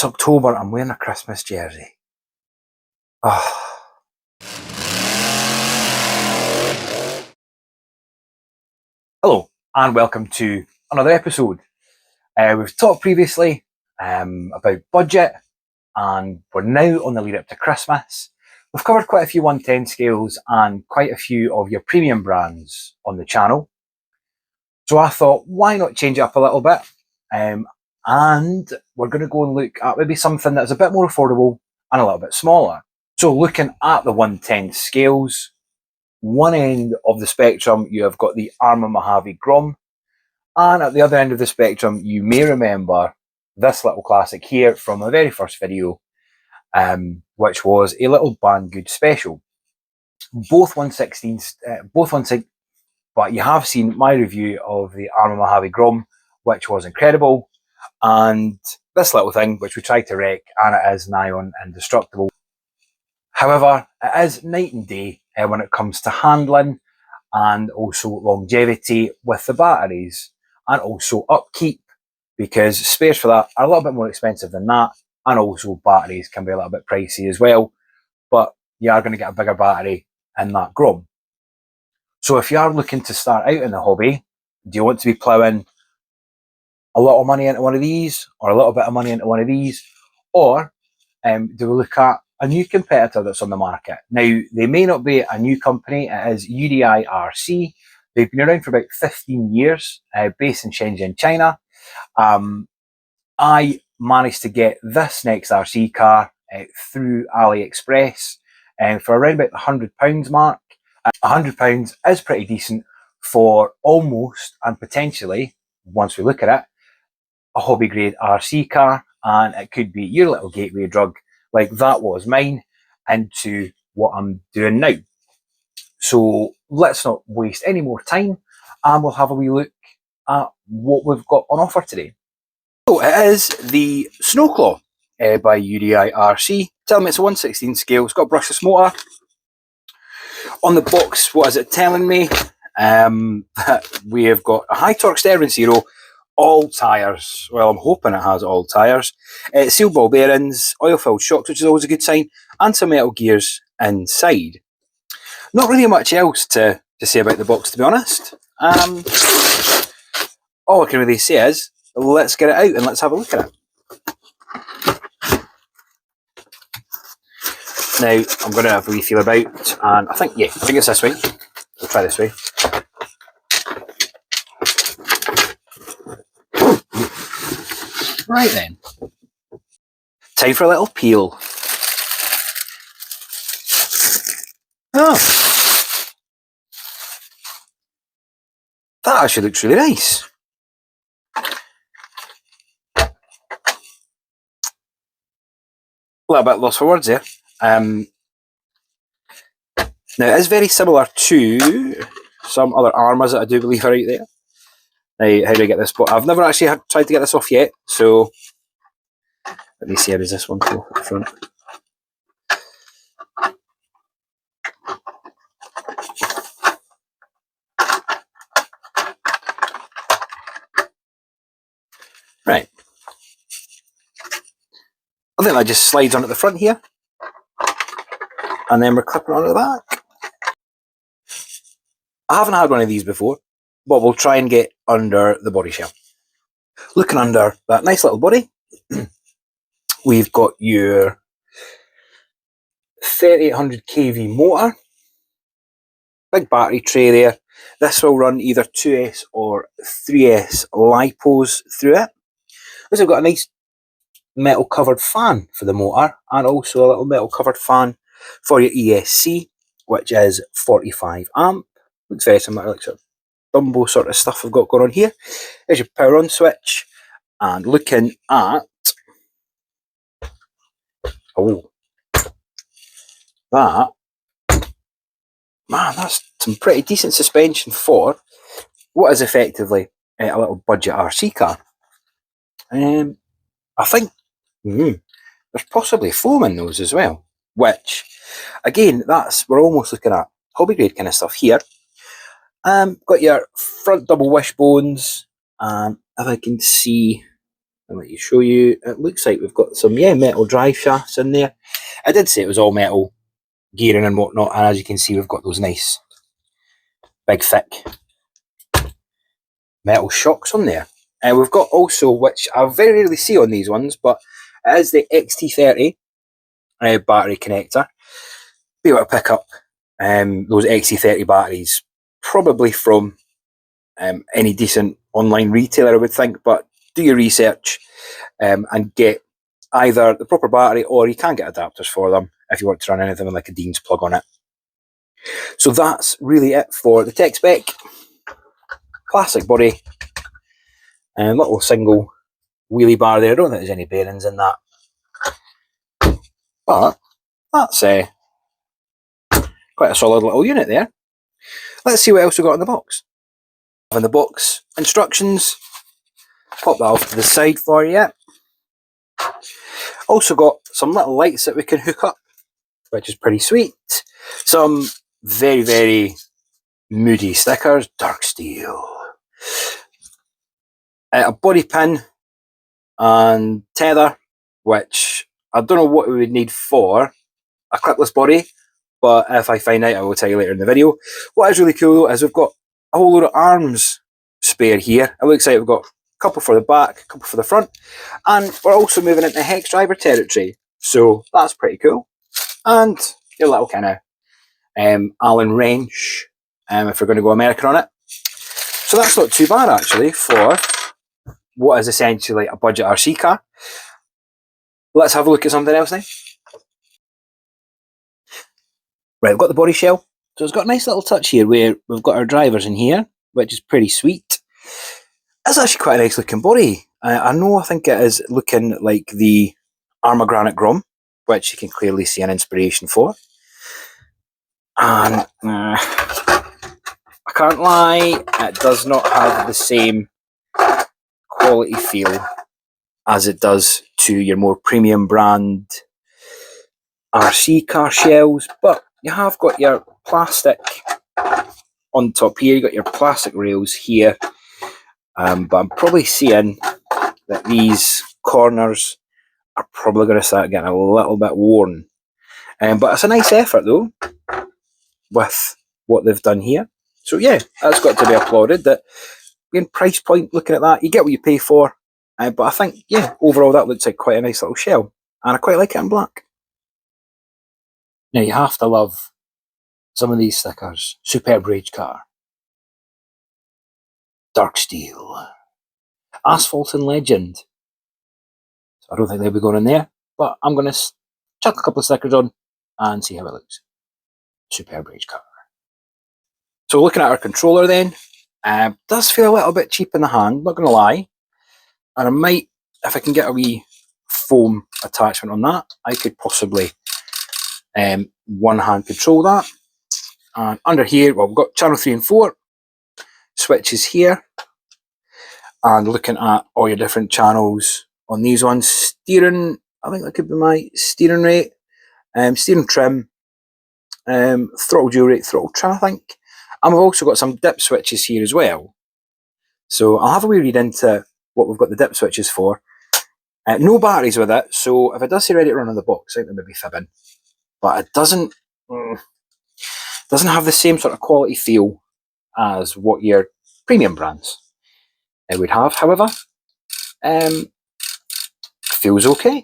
It's October, I'm wearing a Christmas jersey. Oh. Hello, and welcome to another episode. We've talked previously about budget, and we're now on the lead up to Christmas. We've covered quite a few 110 scales and quite a few of your premium brands on the channel. So I thought, why not change it up a little bit? And we're going to go and look at maybe something that's a bit more affordable and a little bit smaller. So looking at the 110 scales, one end of the spectrum, you have got the Arma Mojave Grom. And at the other end of the spectrum, you may remember this little classic here from my very first video, which was a little Banggood special. Both 116s, but you have seen my review of the Arma Mojave Grom, which was incredible. And this little thing, which we tried to wreck, and it is nigh on indestructible. However, it is night and day when it comes to handling and also longevity with the batteries, and also upkeep, because spares for that are a little bit more expensive than that, and also batteries can be a little bit pricey as well, but you are going to get a bigger battery in that Grom. So if you are looking to start out in the hobby, do you want to be ploughing a lot of money into one of these, or a little bit of money into one of these, or do we look at a new competitor that's on the market? Now, they may not be a new company. It is UDI RC. They've been around for about 15 years, based in Shenzhen, China. I managed to get this next RC car through AliExpress for around about the £100 mark. £100 is pretty decent for almost, and potentially, once we look at it, a hobby grade RC car, and it could be your little gateway drug, like that was mine, into what I'm doing now. So let's not waste any more time, and we'll have a wee look at what we've got on offer today. So it is the Snowclaw by UDI RC. Tell me it's a 116 scale, it's got a brushless motor. On the box, what is it telling me? That we have got a high torque steering zero, all tyres. Well, I'm hoping it has all tyres. Seal ball bearings, oil-filled shocks, which is always a good sign, and some metal gears inside. Not really much else to say about the box, to be honest. All I can really say is, let's get it out and let's have a look at it. Now, I'm going to have a wee feel about, and I think it's this way. We'll try this way. Right then. Time for a little peel. Oh. That actually looks really nice. A little bit lost for words there. Now, it is very similar to some other Armas that I do believe are out there. Now, how do I get this? But I've never actually tried to get this off yet, so let me see how does this one go at the front. Right. I think that just slides on at the front here, and then we're clipping onto the back. I haven't had one of these before, but we'll try and get under the body shell. Looking under that nice little body, we've got your 3800 kV motor, big battery tray there. This will run either 2S or 3S LiPos through it. Also got a nice metal covered fan for the motor, and also a little metal covered fan for your ESC, which is 45 amp. Looks very similar, like sort of Dumbo sort of stuff we've got going on here. There's your power on switch, and looking at that, man, that's some pretty decent suspension for what is effectively a little budget RC car. I think there's possibly foam in those as well, which again, we're almost looking at hobby grade kind of stuff here. Got your front double wishbones, if I can see I'll let you show you. It looks like we've got some, yeah, metal drive shafts in there. I did say it was all metal gearing and whatnot, and as you can see, we've got those nice big thick metal shocks on there. And we've got also, which I very rarely see on these ones, but it is the XT30 battery connector. Be able to pick up those XT30 batteries probably from any decent online retailer, I would think, but do your research and get either the proper battery, or you can get adapters for them if you want to run anything with like a Dean's plug on it. So that's really it for the tech spec. Classic body and little single wheelie bar there. I don't think there's any bearings in that, but that's quite a solid little unit there. Let's see what else we got in the box. In the box, instructions. Pop that off to the side for you. Also got some little lights that we can hook up, which is pretty sweet. Some very, very moody stickers, dark steel. A body pin and tether, which I don't know what we would need for a clipless body, but if I find out, I will tell you later in the video. What is really cool though is we've got a whole load of arms spare here. It looks like we've got a couple for the back, a couple for the front, and we're also moving into hex driver territory, so that's pretty cool. And your little kind of Allen wrench, if we're going to go American on it. So that's not too bad actually for what is essentially a budget RC car. Let's have a look at something else now. Right, we've got the body shell. So it's got a nice little touch here where we've got our drivers in here, which is pretty sweet. It's actually quite a nice looking body. I think it is looking like the Armour Granite Grom, which you can clearly see an inspiration for. And I can't lie, it does not have the same quality feel as it does to your more premium brand RC car shells, but you have got your plastic on top here, you got your plastic rails here, but I'm probably seeing that these corners are probably going to start getting a little bit worn. But it's a nice effort though, with what they've done here. So yeah, that's got to be applauded. That again, price point, looking at that, you get what you pay for. But I think, yeah, overall that looks like quite a nice little shell, and I quite like it in black. Now you have to love some of these stickers. Superb Rage Car, Dark Steel, Asphalt and Legend. So I don't think they'll be going in there, but I'm going to chuck a couple of stickers on and see how it looks. Superb Rage Car. So looking at our controller then, does feel a little bit cheap in the hand, not going to lie. And I might, if I can get a wee foam attachment on that, I could possibly one hand control that. And under here, well, we've got channel 3 and 4 switches here, and looking at all your different channels on these ones. Steering, I think that could be my steering rate, steering trim, throttle dual rate, throttle trim, I think. And we've also got some dip switches here as well. So I'll have a wee read into what we've got the dip switches for. No batteries with it, so if it does say ready to run on the box, I think they may be fibbing. But it doesn't have the same sort of quality feel as what your premium brands would have. However, feels okay,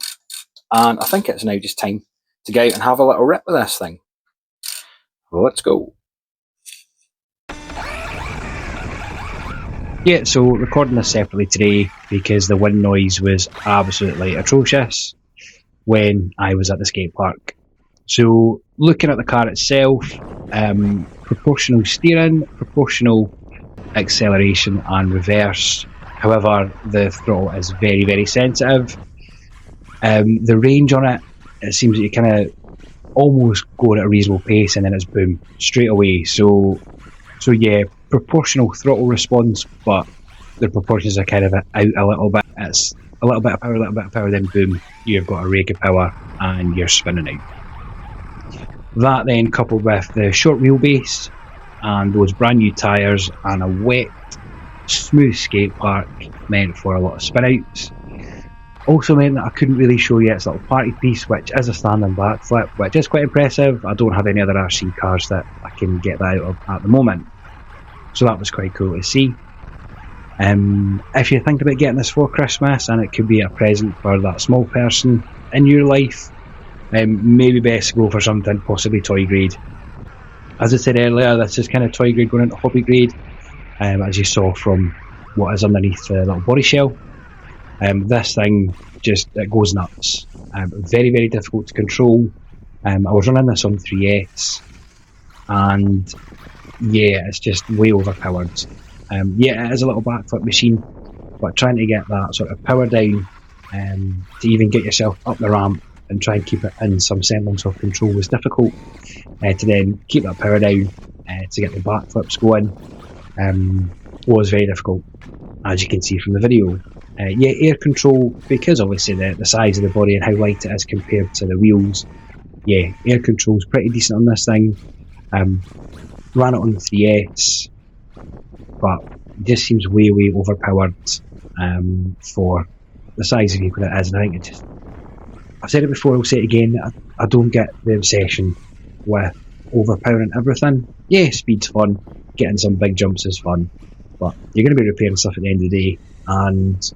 and I think it's now just time to go out and have a little rip with this thing. Let's go. Yeah, so recording this separately today because the wind noise was absolutely atrocious when I was at the skate park. So looking at the car itself, proportional steering, proportional acceleration and reverse. However, the throttle is very, very sensitive. The range on it, it seems that you kind of almost go at a reasonable pace and then it's boom, straight away. So yeah, proportional throttle response, but the proportions are kind of out a little bit. It's a little bit of power, then boom, you've got a rake of power and you're spinning out. That then coupled with the short wheelbase and those brand new tyres and a wet, smooth skate park meant for a lot of spin outs. Also meant that I couldn't really show you its little party piece, which is a standing backflip, which is quite impressive. I don't have any other RC cars that I can get that out of at the moment. So that was quite cool to see. If you're thinking about getting this for Christmas and it could be a present for that small person in your life, maybe best to go for something possibly toy grade. As I said earlier, this is kind of toy grade going into hobby grade, as you saw from what is underneath the little body shell. This thing it goes nuts. Very, very difficult to control. I was running this on 3S, and yeah, it's just way overpowered. Yeah, it is a little backflip machine, but trying to get that sort of power down to even get yourself up the ramp and try and keep it in some semblance of control was difficult. To then keep that power down to get the backflips going was very difficult, as you can see from the video. Yeah, air control, because obviously the size of the body and how light it is compared to the wheels, yeah, air control is pretty decent on this thing. Ran it on the 3S, but it just seems way, way overpowered for the size of vehicle it is. And I think I've said it before, I'll say it again, I don't get the obsession with overpowering everything. Yeah, speed's fun, getting some big jumps is fun, but you're going to be repairing stuff at the end of the day, and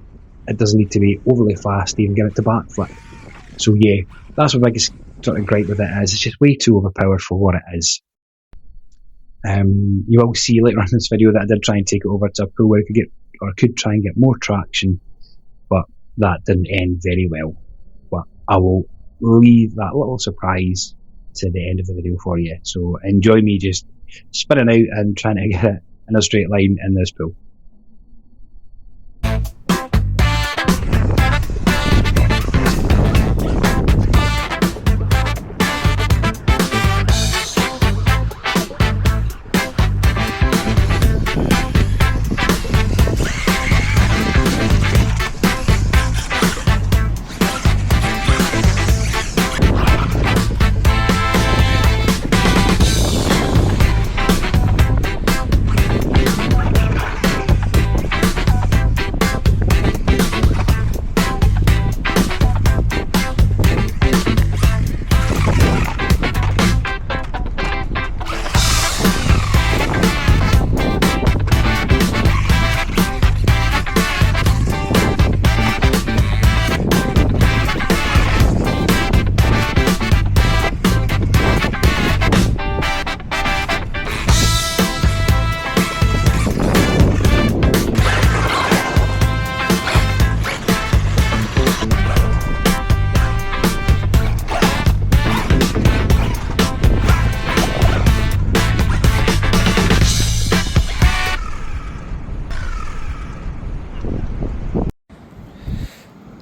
it doesn't need to be overly fast to even get it to backflip. So yeah, that's my biggest sort of gripe with it is, it's just way too overpowered for what it is. You will see later on in this video that I did try and take it over to a pool where I could try and get more traction, but that didn't end very well. But I will leave that little surprise to the end of the video for you. So enjoy me just spinning out and trying to get it in a straight line in this pool.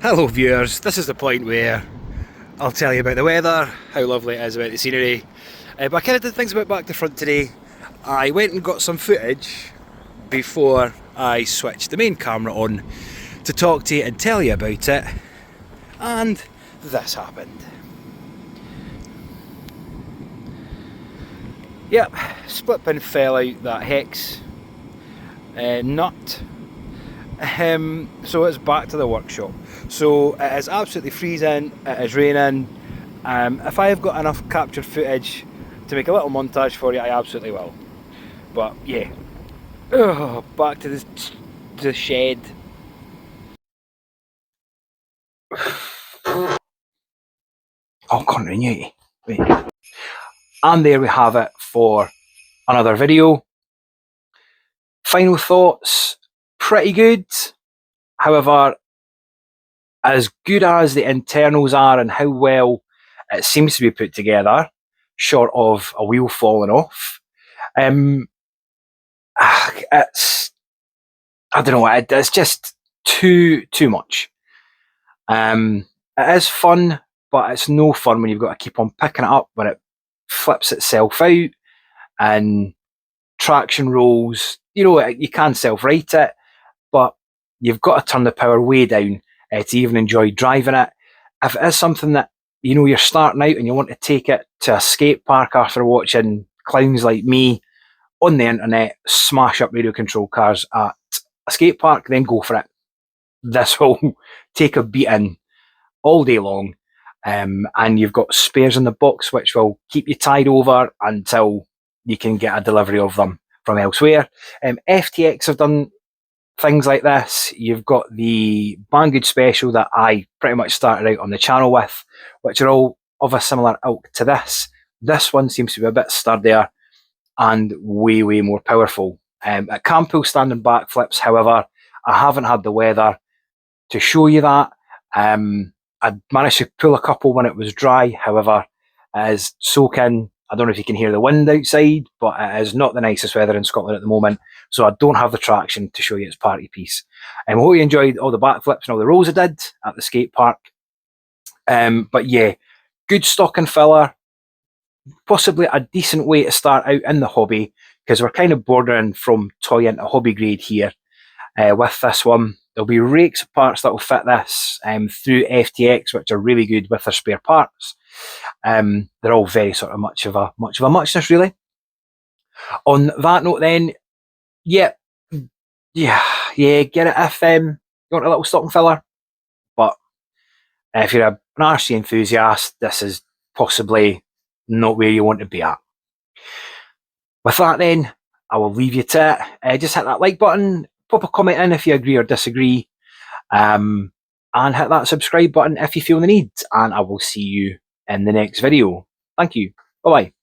Hello viewers, this is the point where I'll tell you about the weather, how lovely it is, about the scenery. But I kind of did things a bit back to front today. I went and got some footage before I switched the main camera on to talk to you and tell you about it, and this happened. Yep, split pin fell out that hex nut. So it's back to the workshop. So it is absolutely freezing, it is raining. If I have got enough captured footage to make a little montage for you, I absolutely will. But yeah, back to the shed. Oh, continuity. Wait. And there we have it for another video. Final thoughts, pretty good. However, as good as the internals are and how well it seems to be put together, short of a wheel falling off, it's, I don't know, it's just too much. It is fun, but it's no fun when you've got to keep on picking it up when it flips itself out and traction rolls. You know, you can self-right it, but you've got to turn the power way down to even enjoy driving it. If it is something that, you know, you're starting out and you want to take it to a skate park after watching clowns like me on the internet smash up radio control cars at a skate park, then go for it. This will take a beating all day long. And you've got spares in the box which will keep you tied over until you can get a delivery of them from elsewhere. FTX have done things like this. You've got the Banggood Special that I pretty much started out on the channel with, which are all of a similar ilk to this. This one seems to be a bit sturdier and way, way more powerful. It can pull standing backflips, however, I haven't had the weather to show you that. I managed to pull a couple when it was dry, however, it is soaking. I don't know if you can hear the wind outside, but it is not the nicest weather in Scotland at the moment, so I don't have the traction to show you its party piece. I hope you enjoyed all the backflips and all the rolls I did at the skate park. But yeah, good stock and filler, possibly a decent way to start out in the hobby, because we're kind of bordering from toy into hobby grade here with this one. There'll be rakes of parts that will fit this through FTX, which are really good with their spare parts. They're all very sort of much of a muchness, really. On that note, then, yeah, get it if you want a little stock and filler. But if you're an RC enthusiast, this is possibly not where you want to be at. With that, then, I will leave you to it. Just hit that like button, pop a comment in if you agree or disagree, and hit that subscribe button if you feel the need, and I will see you in the next video. Thank you. Bye-bye.